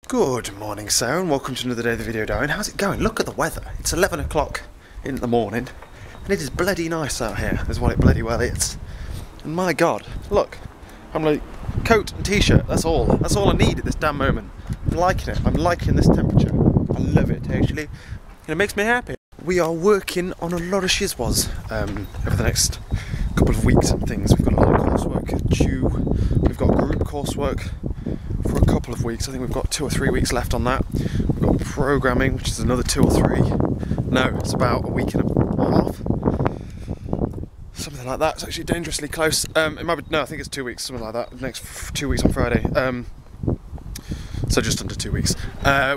Good morning, sir, and welcome to another day of the video diary. How's it going? Look at the weather. It's 11 o'clock in the morning, and it is bloody nice out here, is what it bloody well is. And my God, look, I'm like, coat and t-shirt, that's all I need at this damn moment. I'm liking it. I'm liking this temperature. I love it, actually. And it makes me happy. We are working on a lot of shizwas over the next couple of weeks and things. We've got a lot of coursework due. We've got group coursework for a couple of weeks. I think we've got 2 or 3 weeks left on that. We've got programming, which is another 2 or 3. No, it's about a week and a half. Something like that. It's actually dangerously close. It might be, no, I think it's 2 weeks, something like that. The next 2 weeks on Friday. So just under 2 weeks.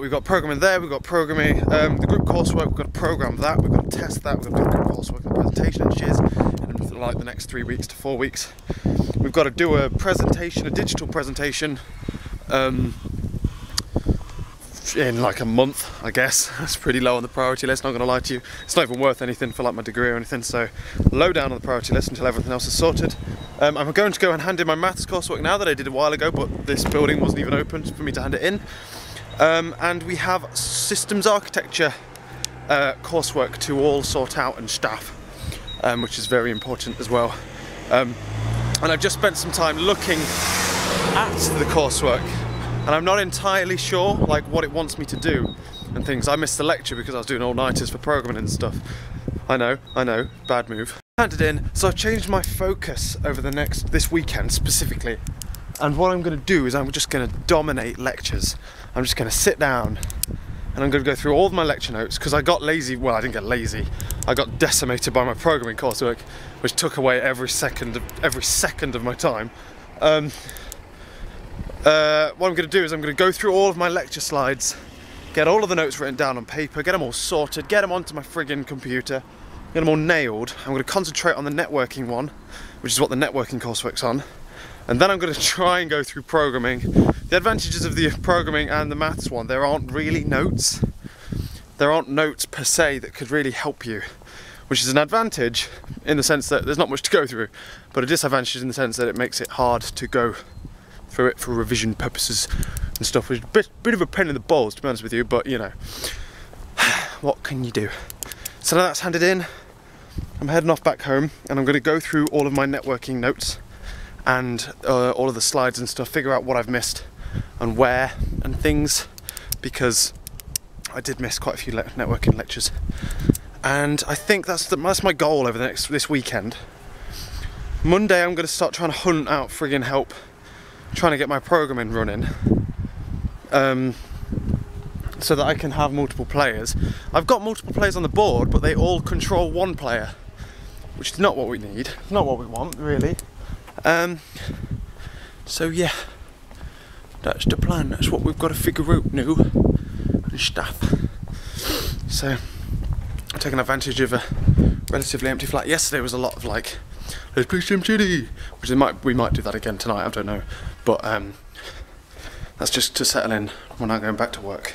We've got programming there, we've got programming, the group coursework, we've got to program that, we've got to test that, we've got to do the group coursework and presentation and shiz, and like the next 3 weeks to 4 weeks. We've got to do a presentation, a digital presentation, in like a month, I guess. That's pretty low on the priority list, not going to lie to you. It's not even worth anything for like my degree or anything, so low down on the priority list until everything else is sorted. I'm going to go and hand in my maths coursework now that I did a while ago, but this building wasn't even open for me to hand it in. And we have systems architecture coursework to all sort out and staff, which is very important as well. And I've just spent some time looking at the coursework, and I'm not entirely sure like what it wants me to do and things. I missed the lecture because I was doing all-nighters for programming and stuff. I know, bad move. Handed in, so I've changed my focus over this weekend specifically, and what I'm going to do is I'm just going to dominate lectures. I'm just going to sit down and I'm going to go through all of my lecture notes, because I got lazy. Well, I didn't get lazy, I got decimated by my programming coursework, which took away every second of my time. What I'm going to do is I'm going to go through all of my lecture slides, get all of the notes written down on paper, get them all sorted, get them onto my friggin' computer, get them all nailed. I'm going to concentrate on the networking one, which is what the networking coursework's on, and then I'm going to try and go through programming. The advantages of the programming and the maths one, there aren't really notes. There aren't notes per se that could really help you, which is an advantage in the sense that there's not much to go through, but a disadvantage in the sense that it makes it hard to go through it for revision purposes and stuff, which is a bit of a pain in the balls, to be honest with you, but you know, what can you do? So now that's handed in, I'm heading off back home, and I'm going to go through all of my networking notes and all of the slides and stuff, figure out what I've missed and where and things, because I did miss quite a few networking lectures, and I think that's my goal over this weekend. Monday I'm going to start trying to hunt out friggin' help, trying to get my programming running, so that I can have multiple players. I've got multiple players on the board, but they all control one player, which is not what we need, not what we want really. So yeah, that's the plan, that's what we've got to figure out now and stuff. So I'm taking advantage of a relatively empty flat. Yesterday was a lot of like, let's play SimCity, which we might do that again tonight, I don't know, but that's just to settle in. We're not going back to work.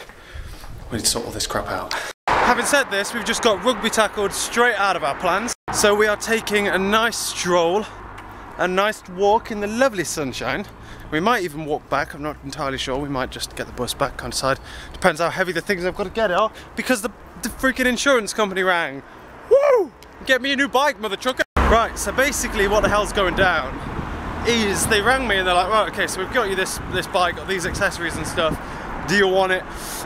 We need to sort all this crap out. Having said this, we've just got rugby tackled straight out of our plans, so we are taking a nice stroll, a nice walk in the lovely sunshine. We might even walk back, I'm not entirely sure. We might just get the bus back kind of side. Depends how heavy the things I've got to get are, because the freaking insurance company rang. Woo! Get me a new bike, mother trucker. Right, so basically what the hell's going down is they rang me and they're like, right, okay, so we've got you this bike, got these accessories and stuff. Do you want it?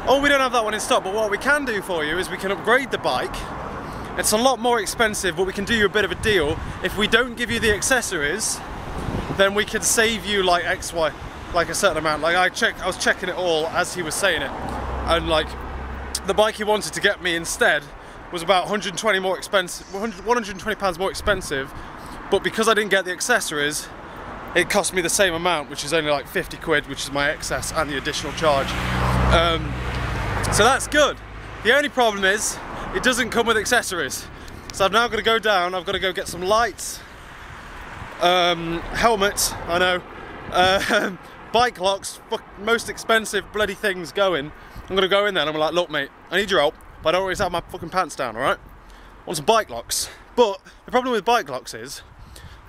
Oh, we don't have that one in stock, but what we can do for you is we can upgrade the bike. It's a lot more expensive, but we can do you a bit of a deal. If we don't give you the accessories, then we can save you like XY, like a certain amount. Like I was checking it all as he was saying it, and like the bike he wanted to get me instead was about 120 more expensive, 120 pounds more expensive, but because I didn't get the accessories, it cost me the same amount, which is only like 50 quid, which is my excess and the additional charge. So that's good. The only problem is, it doesn't come with accessories. So I've now got to go down, I've got to go get some lights, helmets, I know, bike locks, most expensive bloody things going. I'm going to go in there and I'm like, look mate, I need your help, but I don't always have my fucking pants down, alright? I want some bike locks. But the problem with bike locks is,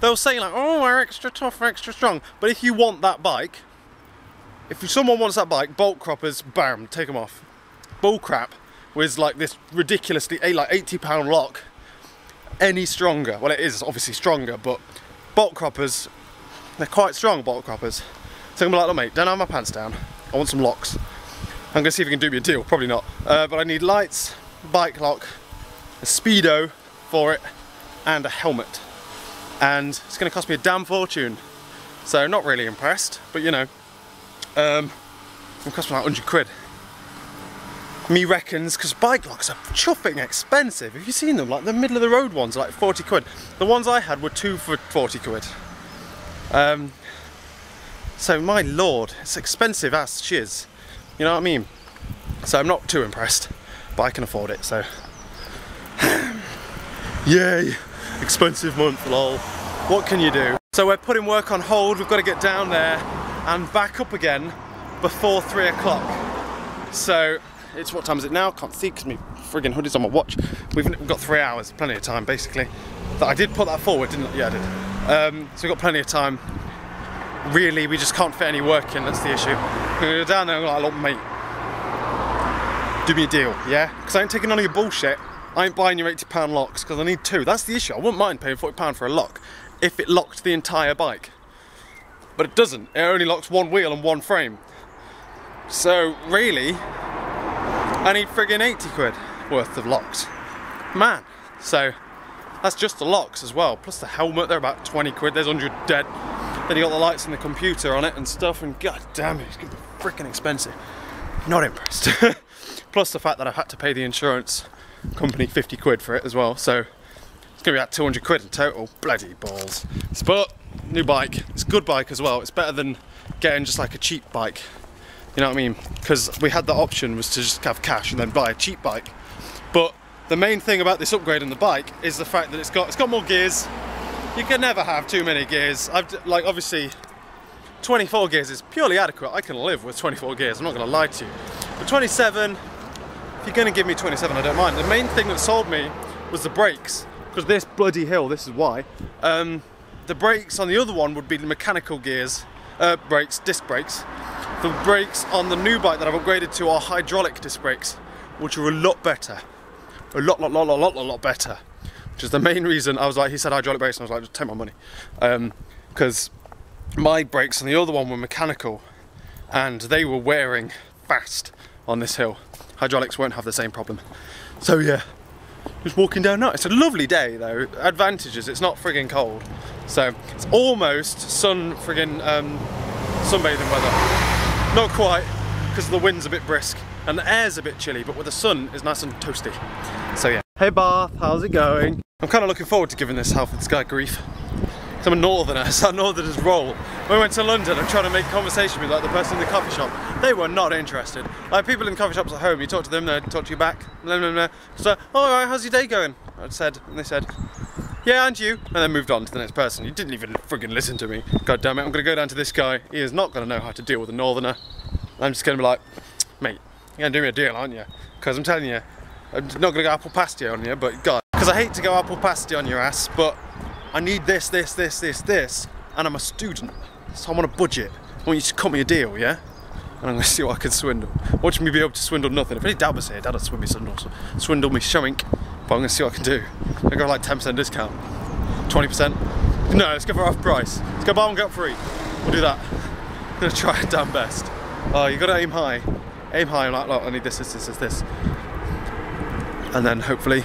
they'll say like, oh, we're extra tough, we're extra strong. But if you want that bike, if someone wants that bike, bolt croppers, bam, take them off. Bull crap with like this ridiculously like £80 lock, any stronger. Well, it is obviously stronger, but bolt croppers, they're quite strong bolt croppers. So I'm gonna be like, look mate, don't have my pants down. I want some locks. I'm gonna see if you can do me a deal, probably not. But I need lights, bike lock, a speedo for it, and a helmet. And it's gonna cost me a damn fortune. So not really impressed, but you know, it cost me like 100 quid. Me reckons, because bike locks are chuffing expensive. Have you seen them? Like the middle of the road ones are like 40 quid. The ones I had were 2 for 40 quid. So my lord, it's expensive as shiz. You know what I mean? So I'm not too impressed, but I can afford it, so. Yay, expensive month, lol. What can you do? So we're putting work on hold. We've got to get down there and back up again before 3 o'clock. So it's, what time is it now? Can't see because my friggin' hoodie's on my watch. We've got 3 hours, plenty of time basically. I did put that forward, didn't I? Yeah, I did. So we've got plenty of time. Really, we just can't fit any work in, that's the issue. We're gonna go down there and go like, look mate, do me a deal, yeah? Because I ain't taking none of your bullshit. I ain't buying your £80 locks because I need 2. That's the issue. I wouldn't mind paying £40 for a lock if it locked the entire bike. But it doesn't. It only locks one wheel and one frame. So really, I need friggin' 80 quid worth of locks. Man. So that's just the locks as well. Plus the helmet, they're about 20 quid. There's 100 dead. Then you got the lights and the computer on it and stuff, and god damn it, it's gonna be freaking expensive. Not impressed. Plus the fact that I've had to pay the insurance company 50 quid for it as well, so it's gonna be about 200 quid in total. Bloody balls. But new bike, it's a good bike as well. It's better than getting just like a cheap bike. You know what I mean? Because we had the option was to just have cash and then buy a cheap bike. But the main thing about this upgrade on the bike is the fact that it's got more gears. You can never have too many gears. Like obviously 24 gears is purely adequate. I can live with 24 gears, I'm not gonna lie to you. But 27, if you're gonna give me 27, I don't mind. The main thing that sold me was the brakes, because this bloody hill, this is why. The brakes on the other one would be the mechanical gears, brakes, disc brakes. The brakes on the new bike that I've upgraded to are hydraulic disc brakes, which are a lot better. A lot better. Which is the main reason I was like, he said hydraulic brakes, and I was like, just take my money. Because my brakes on the other one were mechanical, and they were wearing fast on this hill. Hydraulics won't have the same problem. So yeah, just walking down now. It's a lovely day though. Advantages, it's not friggin' cold. So it's almost sunbathing weather. Not quite, because the wind's a bit brisk and the air's a bit chilly, but with the sun it's nice and toasty. So yeah. Hey Bath, how's it going? I'm kind of looking forward to giving this Halford guy grief. I'm a northerner, it's how northerners roll. When we went to London, I'm trying to make conversation with like the person in the coffee shop. They were not interested. Like people in coffee shops at home, you talk to them, they talk to you back. So, oh, alright, how's your day going? And they said, yeah, and you? And then moved on to the next person. You didn't even friggin' listen to me. God damn it, I'm gonna go down to this guy. He is not gonna know how to deal with a northerner. I'm just gonna be like, mate, you're gonna do me a deal, aren't you? Because I'm telling you, I'm not gonna go apple pasty on you, but God. Because I hate to go apple pasty on your ass, but I need this, and I'm a student, so I'm on a budget. I want you to cut me a deal, yeah? And I'm gonna see what I can swindle. Watch me be able to swindle nothing. If any dad was here, dad would swindle me showink, but I'm gonna see what I can do. I go like 10% discount, 20%. No, let's go for half price. Let's go buy one, get up free. We'll do that. I'm gonna try it damn best. Oh, you gotta aim high. Aim high, I'm like, look, I need this. And then hopefully,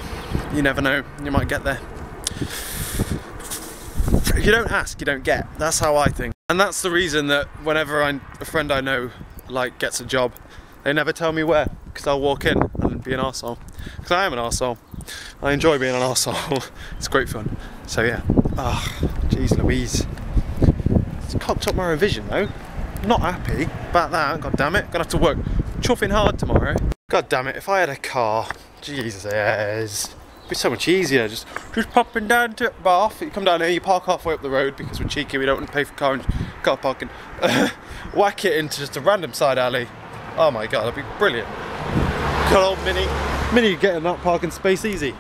you never know, you might get there. If you don't ask, you don't get. That's how I think. And that's the reason that whenever a friend I know like gets a job, they never tell me where, because I'll walk in and be an arsehole. Because I am an arsehole. I enjoy being an arsehole. It's great fun. So yeah. Ah, oh, jeez Louise. It's cocked up my revision though. I'm not happy about that, god damn it. Gonna have to work chuffing hard tomorrow. God damn it, if I had a car, Jesus. It'd be so much easier, just popping down to Bath. You come down here, you park halfway up the road because we're cheeky, we don't want to pay for car parking. Whack it into just a random side alley. Oh my god, that'd be brilliant. Good old Mini getting that parking space easy.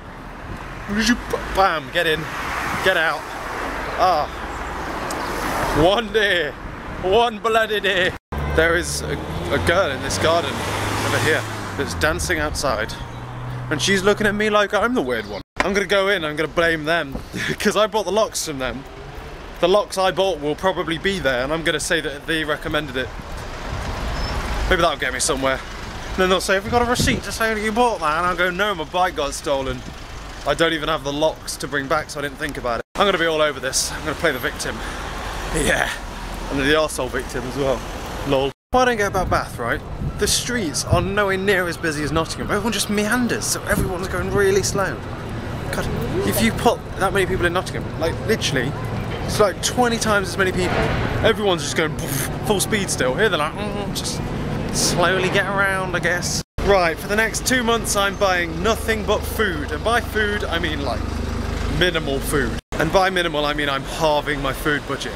Bam, get in, get out. Ah, one day, one bloody day. There is a girl in this garden over here that's dancing outside, and she's looking at me like I'm the weird one. I'm gonna go in, I'm gonna blame them, because I bought the locks from them. The locks I bought will probably be there, and I'm gonna say that they recommended it. Maybe that'll get me somewhere. And then they'll say, have you got a receipt to say that you bought that? And I'll go, no, my bike got stolen. I don't even have the locks to bring back, so I didn't think about it. I'm gonna be all over this. I'm gonna play the victim. Yeah. And the arsehole victim as well. Lol. What I don't get about Bath, right? The streets are nowhere near as busy as Nottingham. Everyone just meanders, so everyone's going really slow. God, if you put that many people in Nottingham, like literally, it's like 20 times as many people. Everyone's just going full speed still. Here they're like, just slowly get around, I guess. Right, for the next 2 months I'm buying nothing but food. And by food, I mean like minimal food. And by minimal, I mean I'm halving my food budget.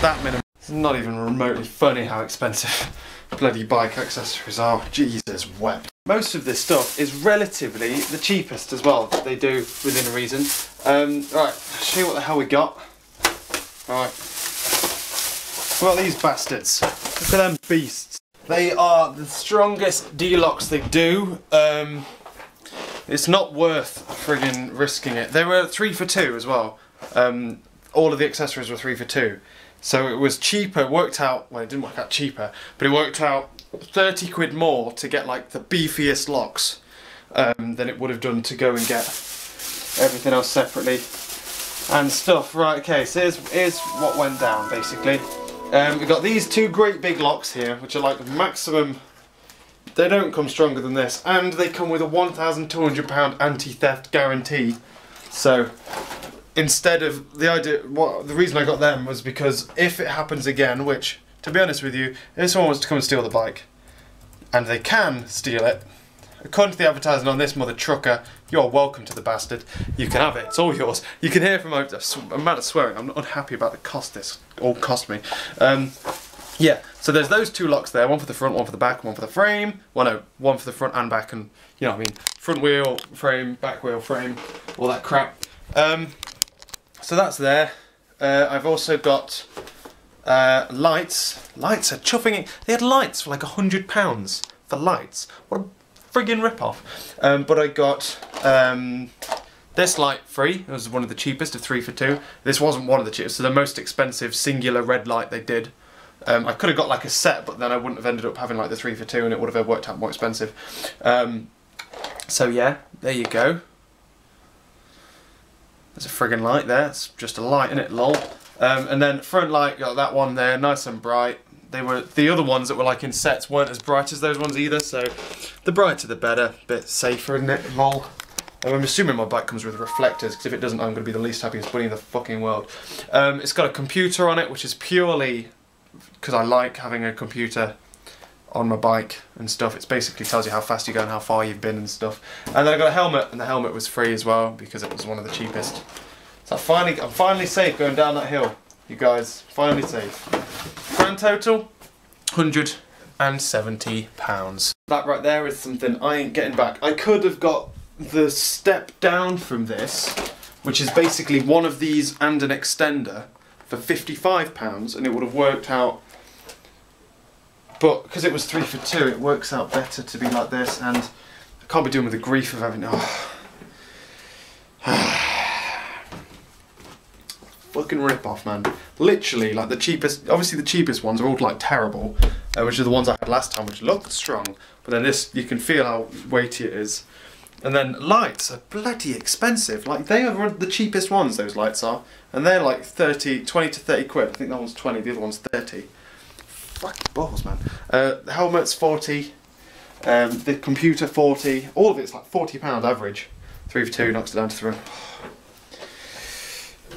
That minimal. It's not even remotely funny how expensive bloody bike accessories are. Jesus wept. Most of this stuff is relatively the cheapest as well that they do within reason. Right, I'll show you what the hell we got. Right. What are these bastards? Look at them beasts. They are the strongest D-locks they do. It's not worth friggin' risking it. They were 3 for 2 as well. All of the accessories were 3 for 2. So it was cheaper, worked out, well it didn't work out cheaper, but it worked out 30 quid more to get like the beefiest locks than it would have done to go and get everything else separately and stuff. Right, okay, so here's what went down basically. We've got these 2 great big locks here, which are like the maximum. They don't come stronger than this, and they come with a £1,200 anti-theft guarantee. So instead of the reason I got them was because if it happens again, which to be honest with you, if someone wants to come and steal the bike, and they can steal it, according to the advertising on this mother trucker, you're welcome to the bastard. You can have it, it's all yours. You can hear from my amount of swearing, I'm not unhappy about the cost this all cost me. Yeah, so there's those 2 locks there, one for the front, one for the back, one for the frame. Well no, one for the front and back, and you know what I mean, front wheel frame, back wheel frame, all that crap. So that's there. I've also got lights. Lights are chuffing it. They had lights for like £100 for lights. What a friggin' rip-off. But I got this light free. It was one of the cheapest of 3 for 2. This wasn't one of the cheapest, so the most expensive singular red light they did. I could have got like a set, but then I wouldn't have ended up having like the 3 for 2 and it would have worked out more expensive. So yeah, there you go. There's a friggin' light there. It's just a light, innit, lol. And then front light, got that one there, nice and bright. The other ones that were like in sets weren't as bright as those ones either, so the brighter the better. Bit safer, isn't it, lol. I'm assuming my bike comes with reflectors, because if it doesn't, I'm going to be the least happiest bunny in the fucking world. It's got a computer on it, which is purely because I like having a computer on my bike and stuff. It basically tells you how fast you go and how far you've been and stuff. And then I got a helmet, and the helmet was free as well because it was one of the cheapest. So I'm finally safe going down that hill, you guys. Finally safe. Grand total, £170. That right there is something I ain't getting back. I could have got the step down from this, which is basically one of these and an extender, for £55, and it would have worked out. But because it was 3 for 2, it works out better to be like this, and I can't be doing with the grief of having. Fucking rip off, man. Literally, like the cheapest. Obviously, the cheapest ones are all like terrible, which are the ones I had last time, which looked strong. But then this, you can feel how weighty it is. And then lights are bloody expensive. Like they are the cheapest ones. Those lights are, and they're like 20 to 30 quid. I think that one's 20, the other one's 30. Fucking balls, man. The helmet's 40, the computer 40, all of it's like £40 average. 3 for 2 knocks it down to 3.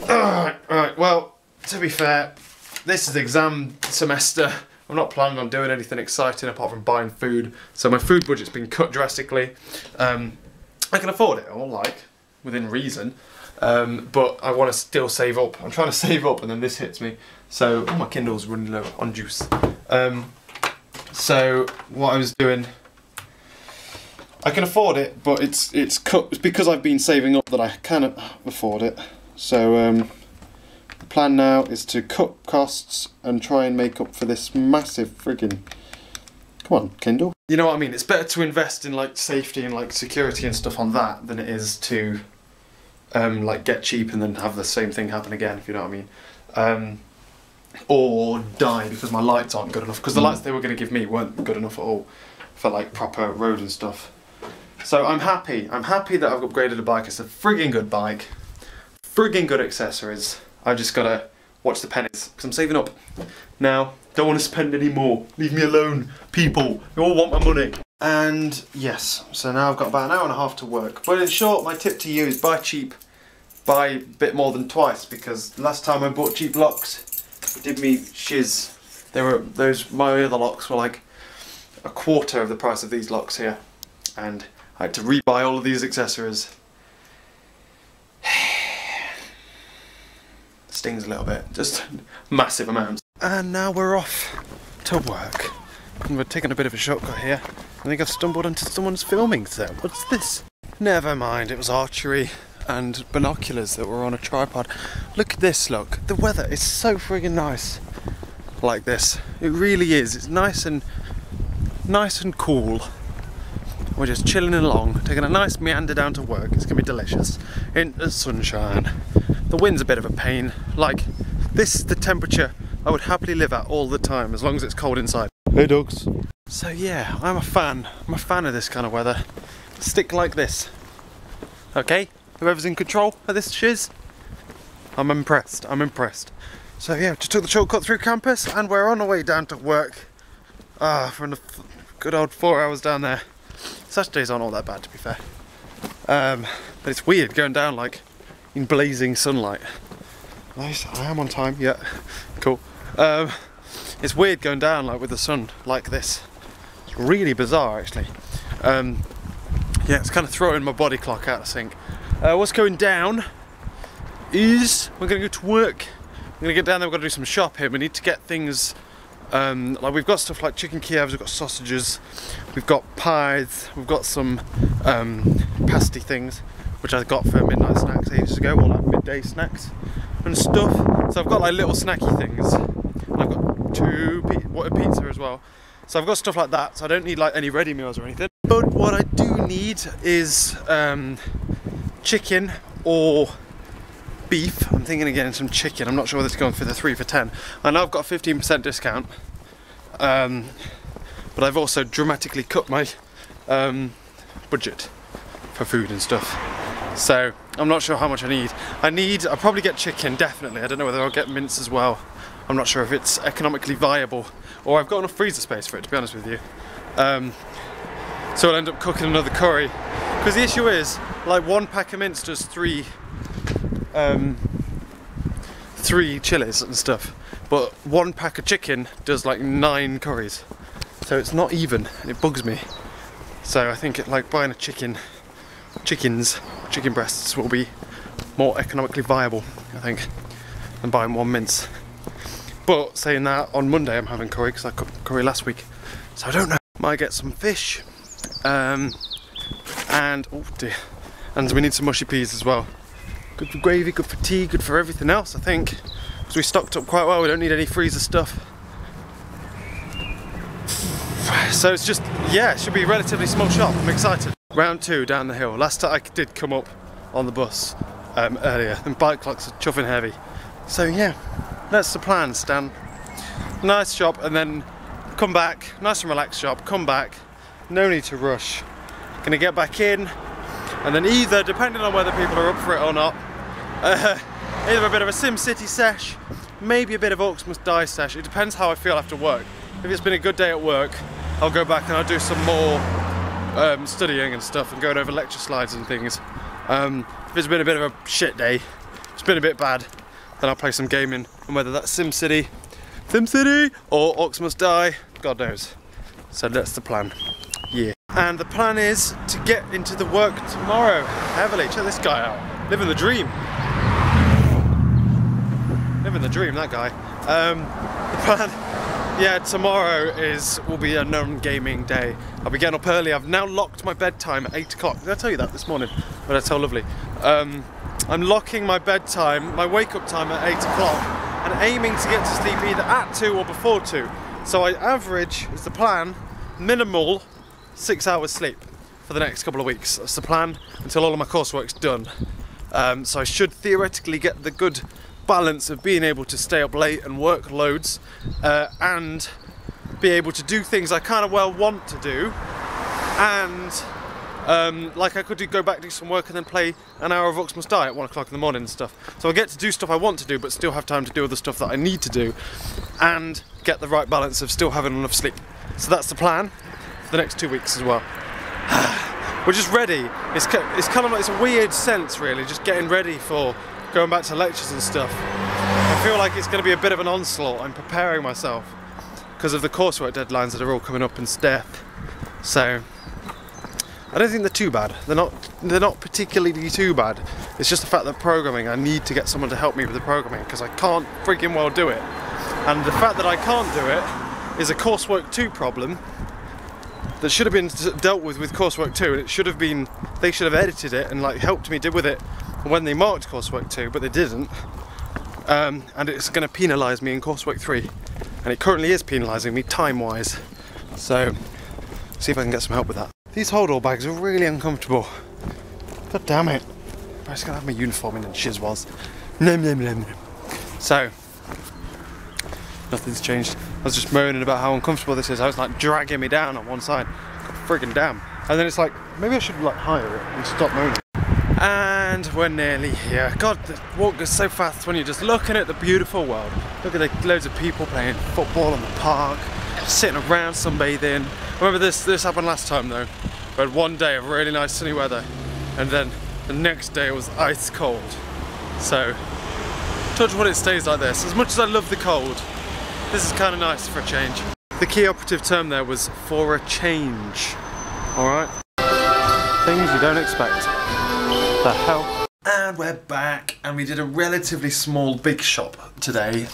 Alright, well, to be fair, this is exam semester. I'm not planning on doing anything exciting apart from buying food, so my food budget's been cut drastically. I can afford it, all like, within reason, but I want to still save up. I'm trying to save up and then this hits me. So, my Kindle's running low on juice. So, what I was doing, I can afford it, but it's cut. It's because I've been saving up that I can afford it. So, the plan now is to cut costs and try and make up for this massive friggin'... Come on, Kindle. You know what I mean? It's better to invest in like safety and like security and stuff on that than it is to like get cheap and then have the same thing happen again, if you know what I mean. Or die because my lights aren't good enough, because the lights they were going to give me weren't good enough at all for like proper road and stuff. So I'm happy that I've upgraded a bike. It's a frigging good bike, frigging good accessories. I've just got to watch the pennies because I'm saving up now. Don't want to spend any more. Leave me alone, people. You all want my money. And yes, so now I've got about an hour and a half to work. But in short, my tip to you is buy cheap, buy a bit more than twice, because last time I bought cheap locks, it did me shiz. My other locks were like a quarter of the price of these locks here, and I had to rebuy all of these accessories. Stings a little bit, just massive amounts. And now we're off to work. And we're taking a bit of a shortcut here. I think I've stumbled onto someone's filming set. What's this? Never mind, it was archery and binoculars that were on a tripod. Look at this, look. The weather is so friggin' nice like this. It really is. It's nice and cool. We're just chilling along, taking a nice meander down to work. It's gonna be delicious in the sunshine. The wind's a bit of a pain. Like, this is the temperature I would happily live at all the time, as long as it's cold inside. Hey dogs. So yeah, I'm a fan of this kind of weather. Stick like this. Okay? Whoever's in control of this shiz, I'm impressed. So yeah, just took the shortcut through campus and we're on our way down to work. For a good old 4 hours down there. Saturdays aren't all that bad, to be fair. But it's weird going down like in blazing sunlight. Nice, I am on time, yeah, cool. It's weird going down like with the sun like this. It's really bizarre actually. Yeah, it's kind of throwing my body clock out of sync. What's going down is we're going to go to work. We're going to get down there, we've got to do some shopping. We need to get things, like we've got stuff like chicken Kievs, we've got sausages, we've got pies, we've got some pasty things, which I got for midnight snacks ages ago, or like midday snacks and stuff. So I've got like little snacky things. And I've got a pizza as well. So I've got stuff like that, so I don't need like any ready meals or anything. But what I do need is chicken or beef. I'm thinking of getting some chicken. I'm not sure whether it's going for the 3 for 10. I know I've got a 15% discount, but I've also dramatically cut my budget for food and stuff. So I'm not sure how much I need. I'll probably get chicken, definitely. I don't know whether I'll get mince as well. I'm not sure if it's economically viable, or I've got enough freezer space for it, to be honest with you. So I'll end up cooking another curry. Because the issue is, like, 1 pack of mince does 3 chilies and stuff, but 1 pack of chicken does like 9 curries. So it's not even, and it bugs me. So I think like buying a chicken breasts will be more economically viable, I think, than buying 1 mince. But saying that, on Monday I'm having curry because I cooked curry last week, so I don't know. Might get some fish, and oh dear, and we need some mushy peas as well. Good for gravy, good for tea, good for everything else, I think. Because we stocked up quite well, we don't need any freezer stuff. So it's just, yeah, it should be a relatively small shop. I'm excited. Round 2 down the hill. Last time I did come up on the bus earlier, and bike clocks are chuffing heavy. So yeah, that's the plan, Stan. Nice shop, and then come back, nice and relaxed shop, come back, no need to rush. Gonna get back in, and then either, depending on whether people are up for it or not, either a bit of a SimCity sesh, maybe a bit of Orcs Must Die sesh. It depends how I feel after work. If it's been a good day at work, I'll go back and I'll do some more studying and stuff and going over lecture slides and things. If it's been a bit of a shit day, it's been a bit bad, then I'll play some gaming, and whether that's SimCity or Orcs Must Die, God knows. So that's the plan. Yeah. And the plan is to get into the work tomorrow heavily. Check this guy out. Living the dream. Living the dream, that guy. The plan, yeah, tomorrow will be a non-gaming day. I'll be getting up early. I've now locked my bedtime at 8 o'clock. Did I tell you that this morning? But I tell Lovely. I'm locking my bedtime, my wake-up time at 8 o'clock, and aiming to get to sleep either at 2 or before 2. So I average, is the plan, minimal 6 hours sleep for the next couple of weeks. That's the plan until all of my coursework's done. So I should theoretically get the good balance of being able to stay up late and work loads, and be able to do things I kind of well want to do, and like I could go back, do some work, and then play an hour of Vox Must Die at 1 o'clock in the morning and stuff. So I get to do stuff I want to do, but still have time to do other stuff that I need to do, and get the right balance of still having enough sleep. So that's the plan for the next 2 weeks as well. We're just ready. It's kind of like, it's a weird sense really, just getting ready for going back to lectures and stuff. I feel like it's going to be a bit of an onslaught. I'm preparing myself because of the coursework deadlines that are all coming up and stuff. So I don't think they're too bad. They're not particularly too bad. It's just the fact that programming, I need to get someone to help me with the programming because I can't freaking well do it. And the fact that I can't do it is a coursework 2 problem that should have been dealt with coursework 2, and it should have been, they should have edited it and like helped me deal with it when they marked coursework 2, but they didn't. And it's going to penalise me in coursework 3, and it currently is penalising me time-wise. So see if I can get some help with that. These hold-all bags are really uncomfortable. God damn it! I'm just gonna have my uniform in and shiz was. So nothing's changed. I was just moaning about how uncomfortable this is. I was like dragging me down on one side. God friggin' damn. And then it's like, maybe I should like hire it and stop moaning. And we're nearly here. God, the walk goes so fast when you're just looking at the beautiful world. Look at the loads of people playing football in the park, sitting around sunbathing. I remember this happened last time though. We had one day of really nice sunny weather, and then the next day it was ice cold. So, touch wood it stays like this. As much as I love the cold, this is kind of nice for a change. The key operative term there was for a change. Alright? Things you don't expect. The hell? And we're back, and we did a relatively small big shop today,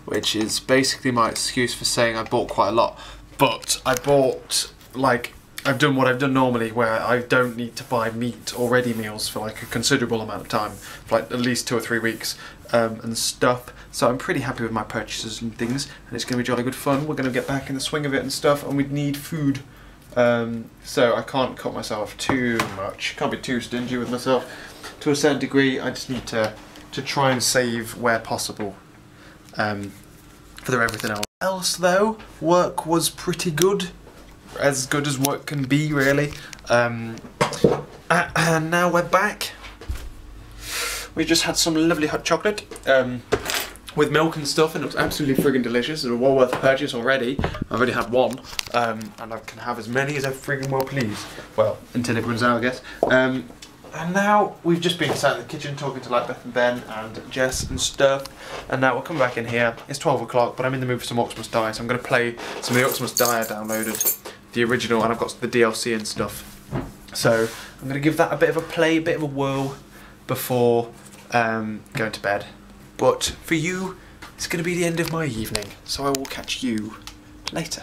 which is basically my excuse for saying I bought quite a lot. But I bought, like, I've done what I've done normally, where I don't need to buy meat or ready meals for like a considerable amount of time, for like at least 2 or 3 weeks, and stuff. So I'm pretty happy with my purchases and things, and it's going to be jolly good fun. We're going to get back in the swing of it and stuff, and we'd need food. So I can't cut myself too much, can't be too stingy with myself. To a certain degree, I just need to try and save where possible, for everything else though. Work was pretty good as work can be really. And now we're back. We just had some lovely hot chocolate with milk and stuff, and it was absolutely friggin' delicious. It was well worth the purchase already. I've already had one, and I can have as many as I friggin' well please. Well, until it runs out, I guess. And now we've just been sat in the kitchen talking to like Beth and Ben and Jess and stuff, and now we'll come back in here. It's 12 o'clock, but I'm in the mood for some Vox Must Die, so I'm going to play some of the Vox Must Die I downloaded, the original, and I've got the DLC and stuff. So I'm going to give that a bit of a play, a bit of a whirl before going to bed. But for you, it's going to be the end of my evening, so I will catch you later.